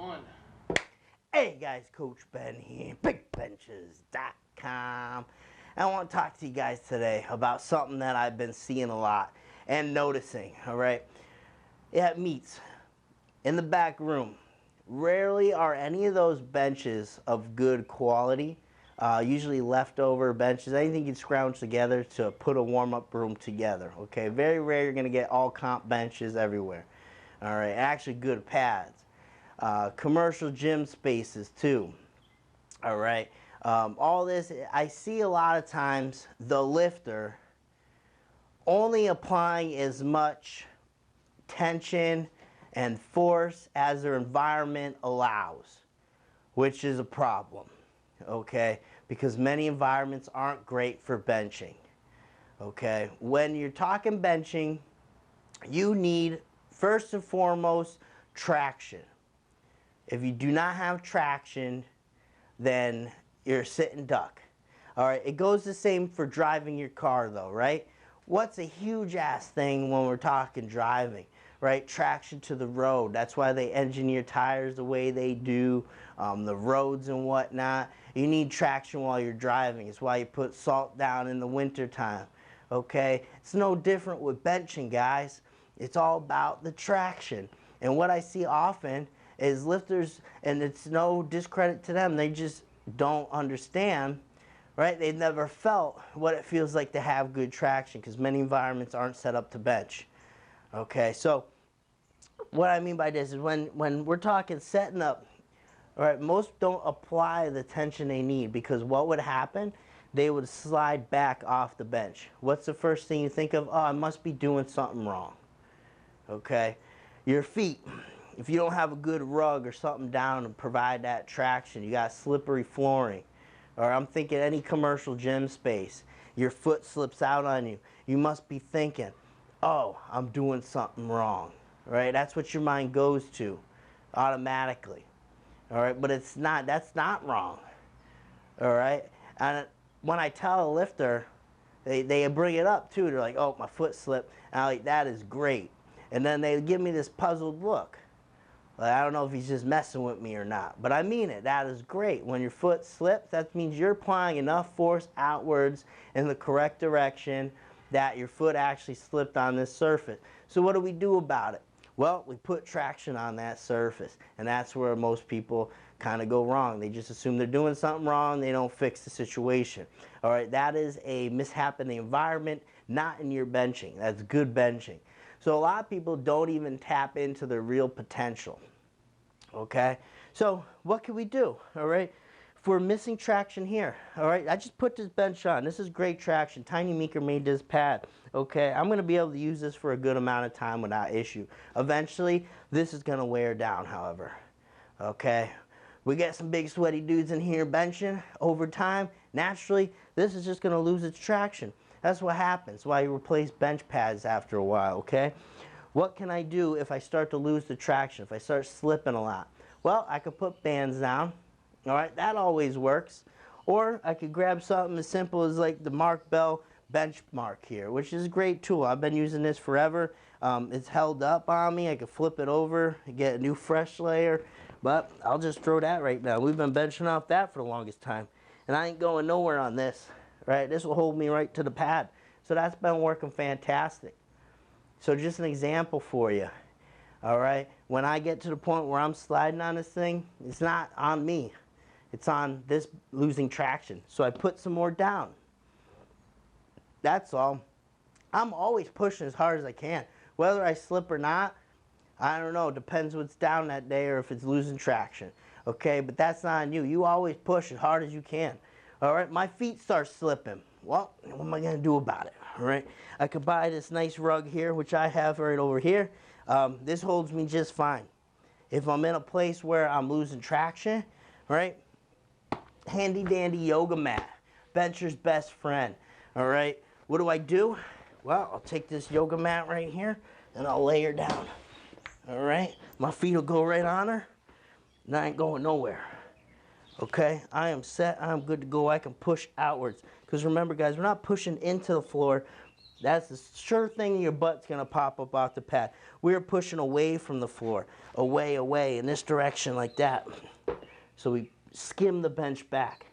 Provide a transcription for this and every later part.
on. Hey guys, Coach Ben here, bigbenchas.com. I want to talk to you guys today about something that I've been seeing a lot and noticing, all right? At meets, in the back room, rarely are any of those benches of good quality. Usually leftover benches, anything you can scrounge together to put a warm-up room together, okay? Very rare you're going to get all comp benches everywhere, all right? Actually good pads. Commercial gym spaces too, all right? All this, I see a lot of times the lifter only applying as much tension and force as their environment allows, which is a problem, okay? Because many environments aren't great for benching, okay? When you're talking benching, you need, first and foremost, traction. If you do not have traction, then you're a sitting duck. All right, it goes the same for driving your car though, right? What's a huge ass thing when we're talking driving, right? Traction to the road. That's why they engineer tires the way they do, the roads and whatnot. You need traction while you're driving. It's why you put salt down in the winter time, okay? It's no different with benching, guys. It's all about the traction. And what I see often is lifters, and it's no discredit to them, they just don't understand, right? They've never felt what it feels like to have good traction because many environments aren't set up to bench. Okay, so what I mean by this is when we're talking setting up, all right, most don't apply the tension they need because what would happen? They would slide back off the bench. What's the first thing you think of? Oh, I must be doing something wrong. Okay, your feet. If you don't have a good rug or something down to provide that traction, you got slippery flooring, or I'm thinking any commercial gym space, your foot slips out on you, you must be thinking, oh, I'm doing something wrong, right? That's what your mind goes to automatically, all right? But it's not, that's not wrong, all right? And when I tell a lifter, they bring it up too. They're like, oh, my foot slipped. And I'm like, that is great. And then they give me this puzzled look. Like, I don't know if he's just messing with me or not, but I mean it. That is great. When your foot slips, that means you're applying enough force outwards in the correct direction that your foot actually slipped on this surface. So what do we do about it? Well, we put traction on that surface, and that's where most people kind of go wrong. They just assume they're doing something wrong. They don't fix the situation. All right, that is a mishap in the environment, not in your benching. That's good benching. So a lot of people don't even tap into their real potential, okay? So what can we do, all right? If we're missing traction here, all right, I just put this bench on. This is great traction. Tiny Meeker made this pad, okay? I'm going to be able to use this for a good amount of time without issue. Eventually, this is going to wear down, however, okay? We get some big sweaty dudes in here benching over time. Naturally, this is just going to lose its traction. That's what happens, why you replace bench pads after a while, okay? What can I do if I start to lose the traction, if I start slipping a lot? Well, I could put bands down, all right? That always works. Or I could grab something as simple as like the Mark Bell benchmark here, which is a great tool. I've been using this forever. It's held up on me. I could flip it over and get a new fresh layer, but I'll just throw that right now. We've been benching off that for the longest time, and I ain't going nowhere on this. Right, this will hold me right to the pad. So that's been working fantastic. So just an example for you, all right? When I get to the point where I'm sliding on this thing, it's not on me. It's on this losing traction. So I put some more down. That's all. I'm always pushing as hard as I can. Whether I slip or not, I don't know. Depends what's down that day or if it's losing traction, okay? But that's not on you. You always push as hard as you can. All right, my feet start slipping. Well, what am I going to do about it? All right, I could buy this nice rug here, which I have right over here. This holds me just fine. If I'm in a place where I'm losing traction, right, handy dandy yoga mat, bencher's best friend. All right, what do? Well, I'll take this yoga mat right here and I'll lay her down. All right, my feet will go right on her and I ain't going nowhere. Okay, I am set, I'm good to go. I can push outwards. Because remember guys, we're not pushing into the floor, That's the sure thing your butt's gonna pop up off the pad. We're pushing away from the floor, away, in this direction like that. So we skim the bench back.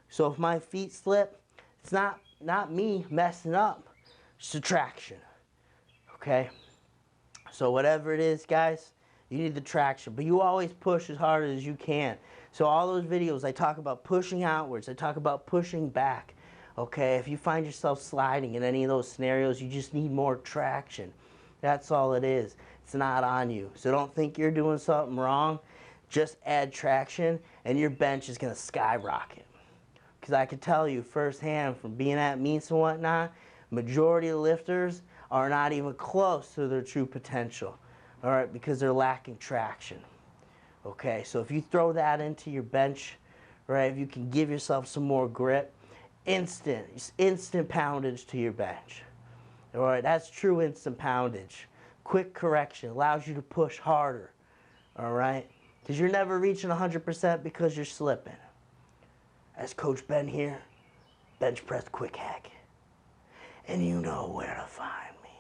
So if my feet slip, it's not me messing up, it's the traction, okay? So whatever it is, guys, you need the traction, but you always push as hard as you can. So all those videos, I talk about pushing outwards, I talk about pushing back, okay? If you find yourself sliding in any of those scenarios, you just need more traction. That's all it is. It's not on you. So don't think you're doing something wrong. Just add traction and your bench is gonna skyrocket. Because I can tell you firsthand from being at meets and whatnot, majority of lifters are not even close to their true potential, all right, because they're lacking traction. Okay, so if you throw that into your bench, right, if you can give yourself some more grip, instant poundage to your bench. All right, that's true instant poundage. Quick correction allows you to push harder, all right, because you're never reaching 100% because you're slipping. As Coach Ben here, bench press quick hack. And you know where to find me.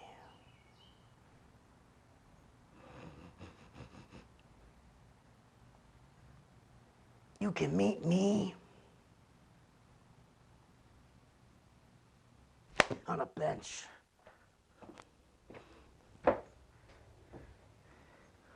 You can meet me on a bench.